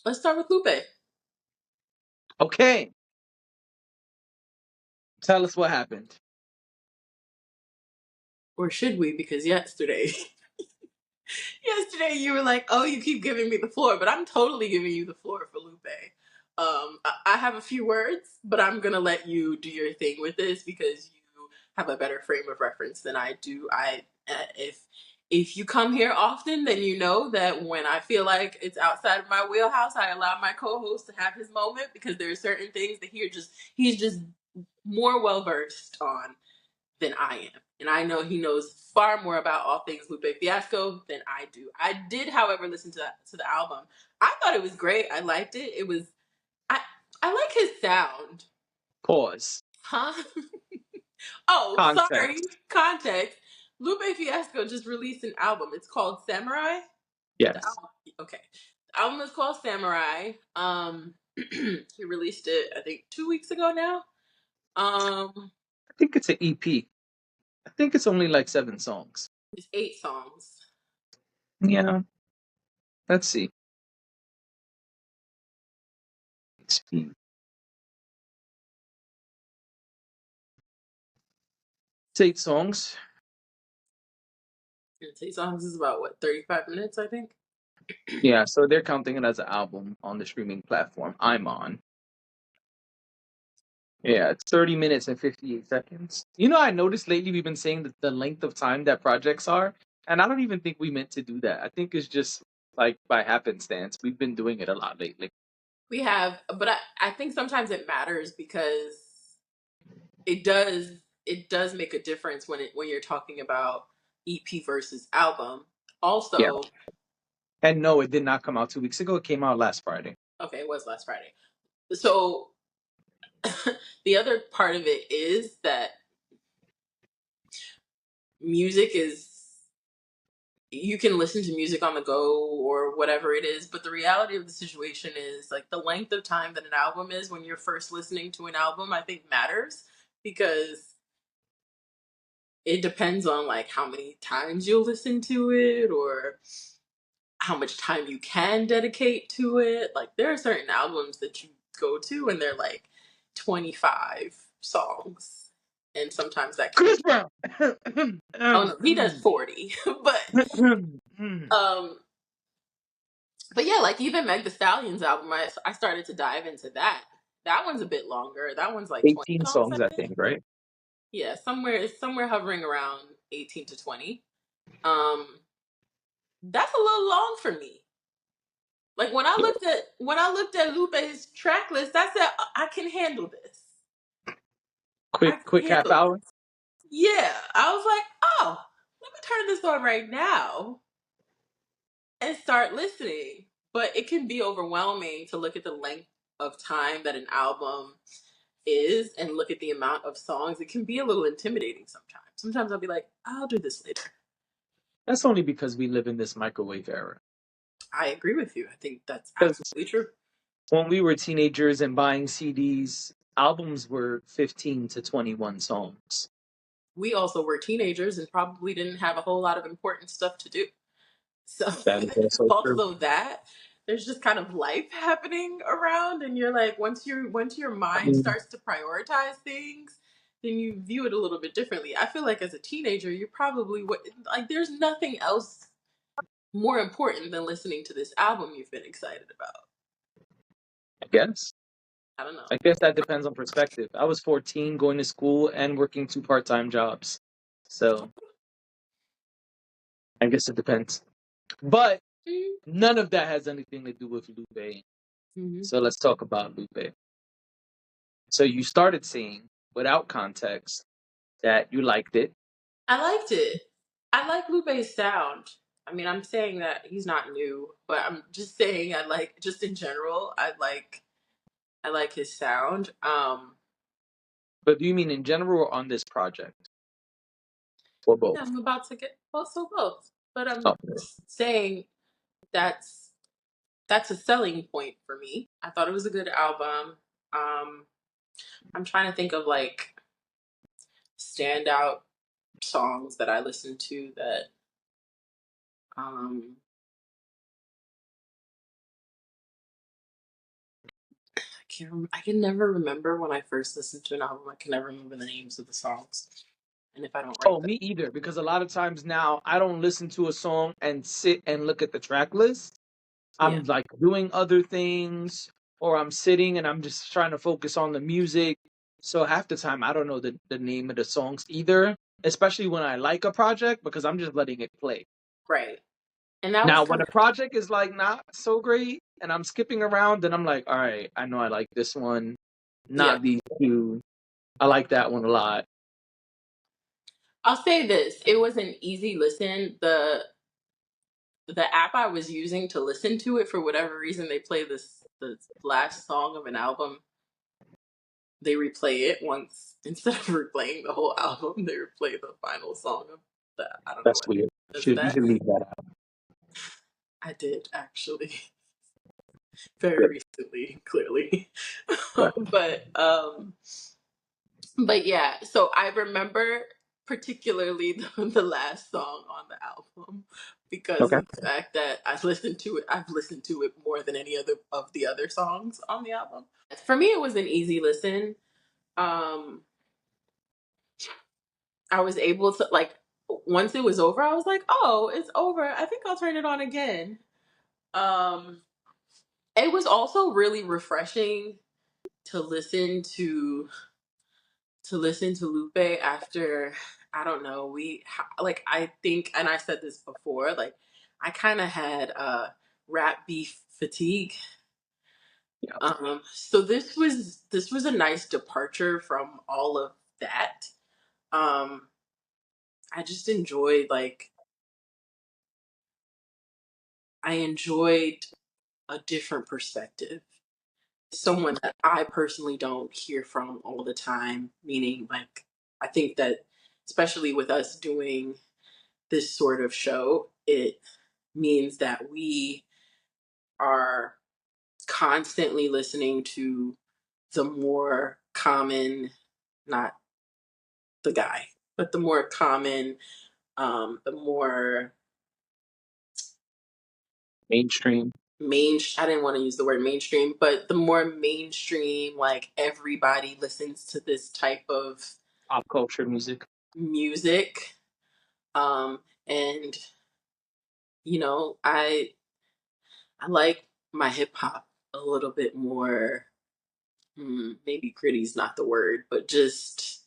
Let's start with Lupe. Okay, tell us what happened. Or should we? Because yesterday you were like, "Oh, you keep giving me the floor," but I'm totally giving you the floor for Lupe. I have a few words, but I'm gonna let you do your thing with this because you have a better frame of reference than I do. If you come here often, then you know that when I feel like it's outside of my wheelhouse, I allow my co-host to have his moment because there are certain things that he's just more well versed on than I am. And I know he knows far more about all things Lupe Fiasco than I do. I did, however, listen to the album. I thought it was great. I liked it. I I like his sound. Pause. Huh? Oh, sorry. Context. Context. Lupe Fiasco just released an album. It's called Samarai. The Yes. album, okay. The album is called Samarai. He released it, I think, 2 weeks ago now. Um, I think it's an EP. I think it's only like 7 songs. it's 8 songs. Yeah. Let's see. It's 8 songs. And 8 songs is about what, 35 minutes, I think. Yeah, so they're counting it as an album on the streaming platform I'm on. Yeah, it's 30 minutes and 58 seconds. I noticed lately we've been saying that the length of time that projects are, and I don't even think we meant to do that. I think it's just like by happenstance. We've been doing it a lot lately. We have, but I think sometimes it matters because it does make a difference when you're talking about EP versus album. Yeah. Also, And no, it did not come out 2 weeks ago. It came out last Friday. okay, it was last Friday. So the other part of it is that music is you can listen to music on the go or whatever it is, but the reality of the situation is like the length of time that an album is when you're first listening to an album, I think matters because it depends on like how many times you'll listen to it or how much time you can dedicate to it. Like there are certain albums that you go to and they're like 25 songs. And sometimes that can Chris be, Brown. oh no, he does 40. Um but yeah, like even Meg the Stallion's album, I started to dive into that. That one's a bit longer. That one's like 20 18 songs, I songs, I think. think, right? Yeah, somewhere hovering around 18 to 20. Um that's a little long for me. Like when I looked at Lupe's track list, I said I can handle this. I Quick, can quick half handle this. hour. Yeah, I was like, oh, let me turn this on right now and start listening. But it can be overwhelming to look at the length of time that an album is and look at the amount of songs. It can be a little intimidating sometimes. Sometimes I'll be like, I'll do this later. That's only because we live in this microwave era. I agree with you. I think that's Because absolutely true. when we were teenagers and buying CDs, albums were 15 to 21 songs. We also were teenagers and probably didn't have a whole lot of important stuff to do. So That is also true. also that there's just kind of life happening around and you're like once your I mind mean, starts to prioritize things, then you view it a little bit differently. I feel like as a teenager, you're probably like there's nothing else more important than listening to this album you've been excited about. I guess. I don't know. I guess that depends on perspective. I was 14, going to school and working 2 part-time jobs. So I guess it depends. But none of that has anything to do with Lupe. Mm-hmm. So let's talk about Lupe. So you started saying, without context, that you liked it. I liked it. I like Lupe's sound. I mean, I'm saying that he's not new, but I'm just saying I like just in general, I like his sound. But do you mean in general or on this project? Or Yeah, both? I'm about to get also both. But I'm Oh, saying that's that's a selling point for me. I thought it was a good album. Um I'm trying to think of like standout songs that I listened to that um I can never remember when I first listened to an album. I can never remember the names of the songs, and if I don't write Oh, them, me either. Because a lot of times now I don't listen to a song and sit and look at the track list. yeah, I'm like doing other things, or I'm sitting and I'm just trying to focus on the music. So half the time I don't know the name of the songs either, especially when I like a project because I'm just letting it play. right. And that was Now, when kind a of project is like not so great and I'm skipping around, then I'm like, all right, I know I like this one, yeah. not these two. I like that one a lot. I'll say this: it was an easy listen. The app I was using to listen to it, for whatever reason, they play the last song of an album. They replay it once instead of replaying the whole album. They replay the final song of that. I don't know That's what weird. does You that. should leave that out. I did actually Yeah, very recently, clearly, right. but but yeah. So I remember particularly the last song on the album because Okay. of the fact that I listened to it. I've listened to it more than any other of the other songs on the album. For me, it was an easy listen. Um, I was able to like once it was over, I was like, "Oh, it's over. I think I'll turn it on again." Um, it was also really refreshing to listen to Lupe after I don't know, like I think and I said this before, like I kind of had rap beef fatigue. Yeah. So this was a nice departure from all of that. Um I just enjoyed like I enjoyed a different perspective. Someone that I personally don't hear from all the time, meaning like I think that especially with us doing this sort of show, it means that we are constantly listening to the more common, not the guy, but the more common, the more Mainstream I didn't want to use the word mainstream, but the more mainstream, like everybody listens to this type of pop culture music. music. Um, and I like my hip hop a little bit more. Maybe gritty's not the word, but just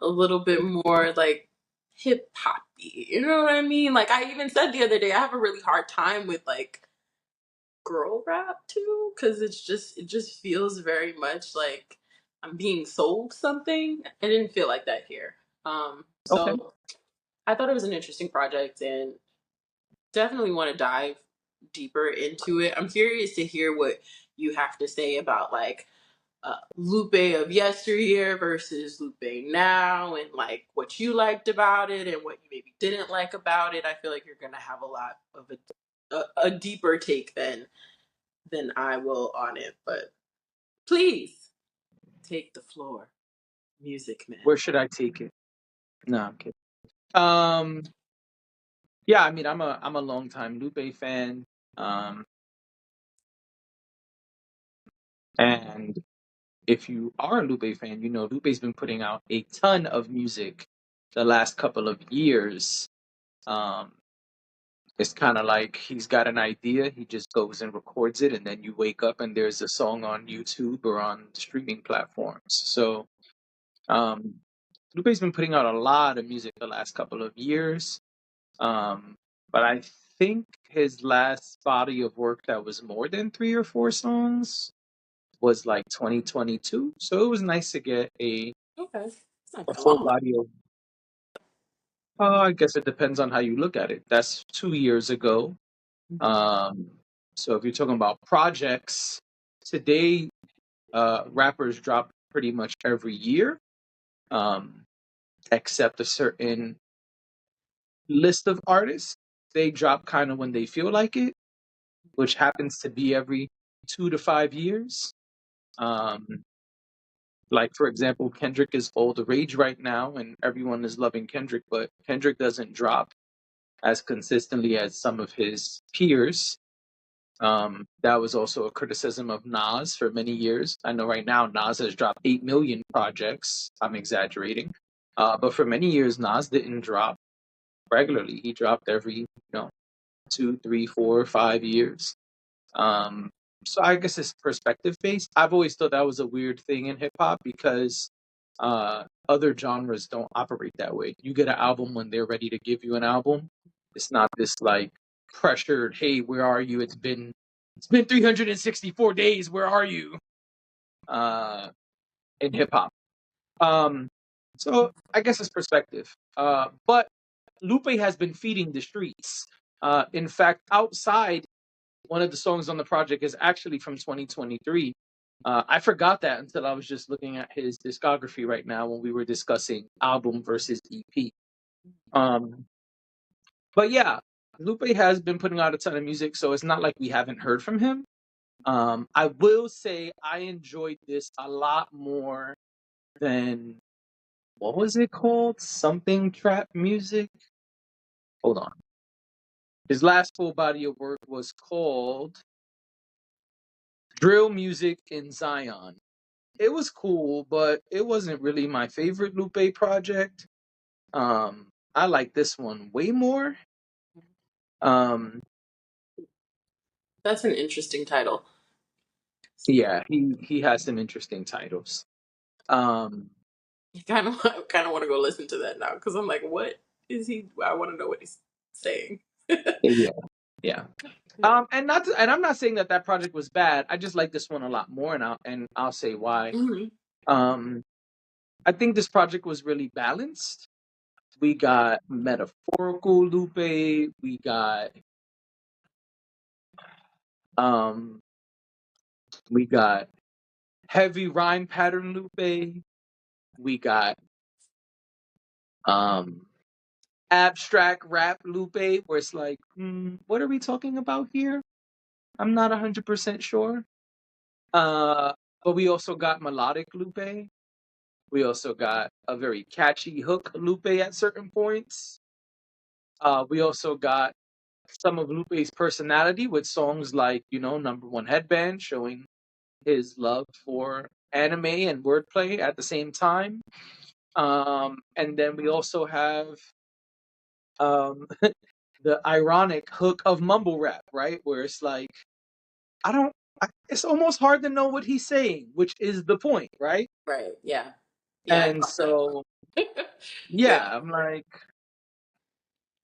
a little bit more like hip hoppy. You know what I mean? Like I even said the other day, I have a really hard time with like girl rap too, because it just feels very much like I'm being sold something. I didn't feel like that here. Okay. So I thought it was an interesting project and definitely want to dive deeper into it. I'm curious to hear what you have to say about like Lupe of yesteryear versus Lupe now, and like what you liked about it and what you maybe didn't like about it. I feel like you're gonna have a lot of a deeper take than I will on it. But please take the floor, Music Man. Where should I take it? No, I'm kidding. Um, yeah, I mean, I'm a longtime Lupe fan. Um, and if you are a Lupe fan, you know Lupe's been putting out a ton of music the last couple of years. Um, it's kind of like he's got an idea, he just goes and records it, and then you wake up and there's a song on YouTube or on streaming platforms. So, um, Lupe's been putting out a lot of music the last couple of years. Um, but I think his last body of work that was more than 3 or 4 songs was like 2022. So it was nice to get Okay, it's not a that full long. body of. I guess it depends on how you look at it. That's 2 years ago. Mhm. Um, so if you're talking about projects, today rappers drop pretty much every year, um, except a certain list of artists. They drop kind of when they feel like it, which happens to be every 2 to 5 years. Um, like for example, Kendrick is all the rage right now, and everyone is loving Kendrick, but Kendrick doesn't drop as consistently as some of his peers. That was also a criticism of Nas for many years. I know right now Nas has dropped 8 million projects. I'm exaggerating. But for many years, Nas didn't drop regularly. He dropped every, 2, 3, 4, 5 years. Um, so I guess it's perspective based. I've always thought that was a weird thing in hip hop because other genres don't operate that way. You get an album when they're ready to give you an album. It's not this like pressured, hey, where are you? It's been 364 days. Where are you? Uh, in hip hop. Um, so I guess it's perspective. But Lupe has been feeding the streets. In fact, outside, one of the songs on the project is actually from 2023. I forgot that until I was just looking at his discography right now when we were discussing album versus EP. Um, but yeah, Lupe has been putting out a ton of music, so it's not like we haven't heard from him. I will say I enjoyed this a lot more than what was it called? Something trap music. Hold on. His last full body of work was called Drill Music in Zion. It was cool, but it wasn't really my favorite Lupe project. I like this one way more. Um, That's an interesting title. yeah, he has some interesting titles. Um, I kind of want to go listen to that now because I'm like, what is he? I want to know what he's saying. yeah, yeah. And I'm not saying that that project was bad. I just like this one a lot more, and I'll say why. Mhm. Um, I think this project was really balanced. We got metaphorical Lupe. We got um, we got heavy rhyme pattern Lupe. We got um abstract rap Lupe, where it's like, what are we talking about here? I'm not 100% sure. Uh, but we also got melodic Lupe. We also got a very catchy hook Lupe at certain points. We also got some of Lupe's personality with songs like, Number One Headband, showing his love for anime and wordplay at the same time. And then we also have um, the ironic hook of mumble rap, right? Where it's like, I don't, it's almost hard to know what he's saying, which is the point, right? Right. Yeah. Yeah. I And caught that. so, Yeah. yeah, I'm like,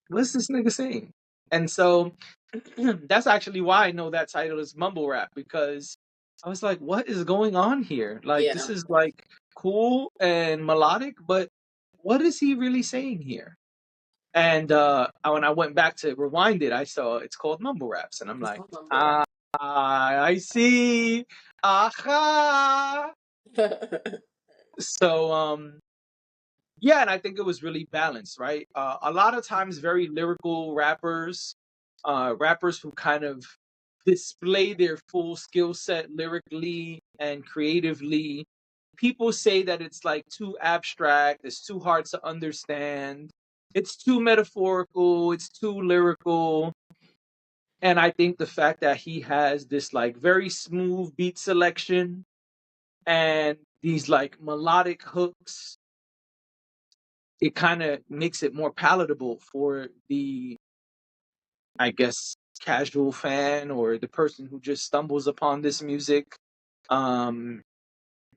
what's this nigga saying? And so that's actually why I know that title is mumble rap, because I was like, what is going on here? Like, this Yeah. is like cool and melodic, but what is he really saying here? And when I went back to rewind it, I saw it's called mumble raps, and I'm It's like, called mumble rap. ah, I see, aha. So yeah, and I think it was really balanced, right? A lot of times, very lyrical rappers, rappers who kind of display their full skill set lyrically and creatively. People say that it's like too abstract, it's too hard to understand, it's too metaphorical, it's too lyrical. And I think the fact that he has this like very smooth beat selection and these like melodic hooks, it kind of makes it more palatable for the, I guess, casual fan or the person who just stumbles upon this music. Um,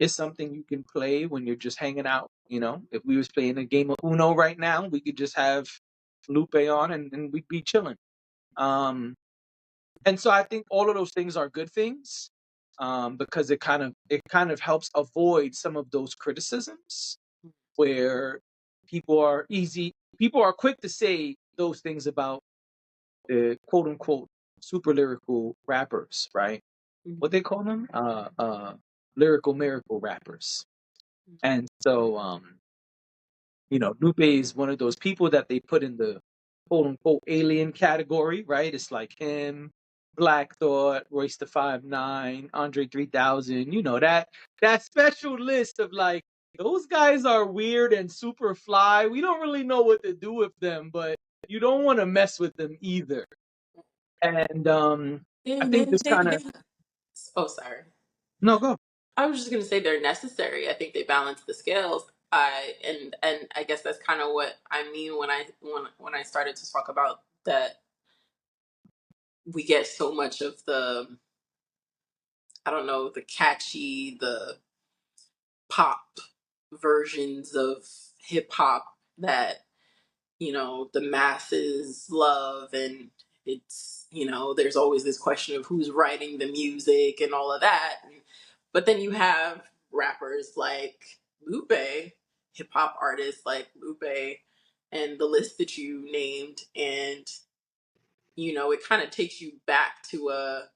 it's something you can play when you're just hanging out. If we was playing a game of Uno right now, we could just have Lupe on and we'd be chilling. Um, and so I think all of those things are good things, because it kind of helps avoid some of those criticisms where people are quick to say those things about the quote unquote super lyrical rappers, right? What they call them? Lyrical miracle rappers. And so Lupe is one of those people that they put in the quote unquote alien category, right? It's like him, Black Thought, Royce the 5'9", Andre 3000, that special list of like, those guys are weird and super fly. We don't really know what to do with them, but you don't want to mess with them either. And I think this kind of Oh, sorry. no go. I was just gonna say they're necessary. I think they balance the scales. And I guess that's kind of what I mean when I started to talk about that we get so much of the, I don't know, the catchy, the pop versions of hip hop that, the masses love. And it's, there's always this question of who's writing the music and all of that. But then you have rappers like Lupe, hip hop artists like Lupe, and the list that you named. And, it kind of takes you back to a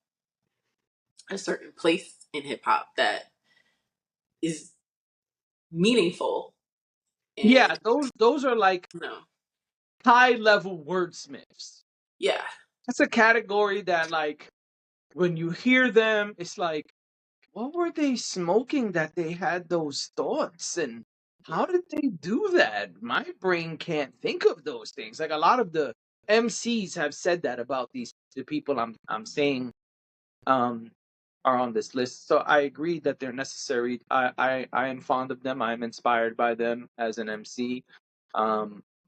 certain place in hip hop that is meaningful. And, Yeah, those are like you know, high level wordsmiths. yeah. That's a category that like when you hear them, it's like, what were they smoking that they had those thoughts? And how did they do that? My brain can't think of those things. Like a lot of the MCs have said that about the people I'm saying um are on this list. So I agree that they're necessary. I am fond of them. I'm inspired by them as an MC.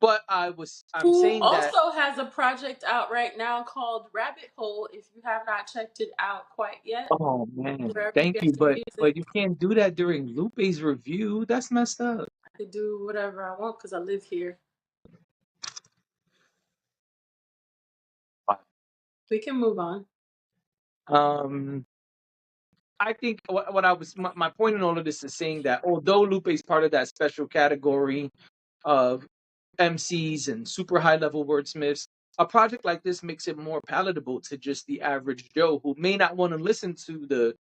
But I'm Who saying that also has a project out right now called Rabbit Hole. If you have not checked it out quite yet, oh man, wherever you thank get you, your but music, you can't do that during Lupe's review. That's messed up. I could do whatever I want because I live here. We can move on. Um, I think what I was my point in all of this is saying that although Lupe is part of that special category of MCs and super high level wordsmiths, a project like this makes it more palatable to just the average Joe who may not want to listen to the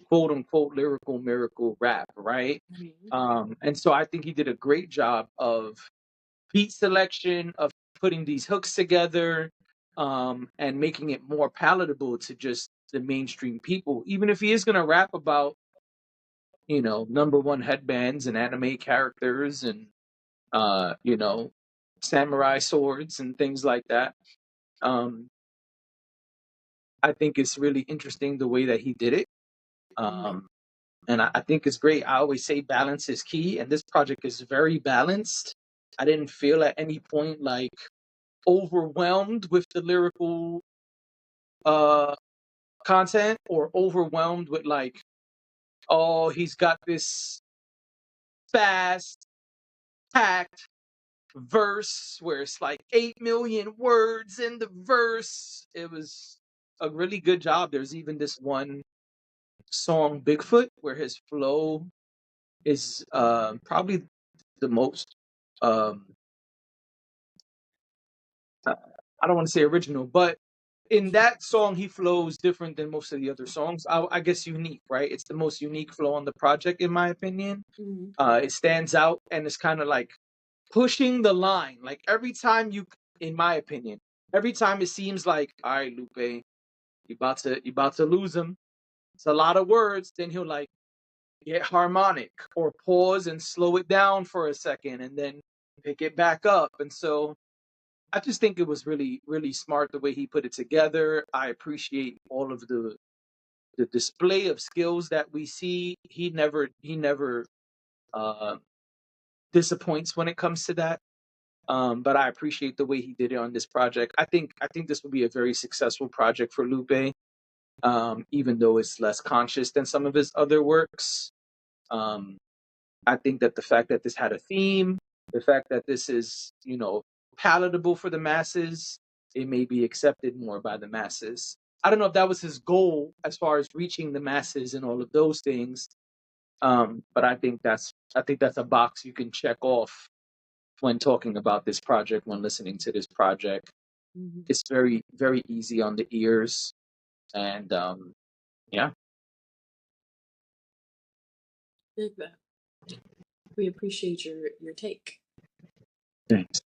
quote unquote lyrical miracle rap, right? Mhm. And so I think he did a great job of beat selection, of putting these hooks together, and making it more palatable to just the mainstream people. Even if he is gonna rap about, number one headbands and anime characters and samurai swords and things like that. Um, I think it's really interesting the way that he did it. Mhm. Um, and I think it's great. I always say balance is key, and this project is very balanced. I didn't feel at any point like overwhelmed with the lyrical uh content or overwhelmed with like, oh, he's got this fast packed verse where it's like 8 million words in the verse. It was a really good job. There's even this one song Bigfoot where his flow is probably the most um uh, I don't want to say original, but in that song he flows different than most of the other songs. I guess unique, right? It's the most unique flow on the project in my opinion. Mhm. It stands out and it's kind of like pushing the line. Like every time in my opinion, every time it seems like, all right, Lupe, you about to lose him. It's a lot of words. Then he'll like get harmonic or pause and slow it down for a second and then pick it back up. And so I just think it was really, really smart the way he put it together. I appreciate all of the display of skills that we see. He never uh, disappoints when it comes to that. But I appreciate the way he did it on this project. I think this will be a very successful project for Lupe, even though it's less conscious than some of his other works. Um, I think that the fact that this had a theme, the fact that this is, palatable for the masses, it may be accepted more by the masses. I don't know if that was his goal as far as reaching the masses and all of those things. But I think that's a box you can check off when talking about this project, when listening to this project. Mhm. It's very, very easy on the ears. And yeah. Dig that. We appreciate your take. Thanks.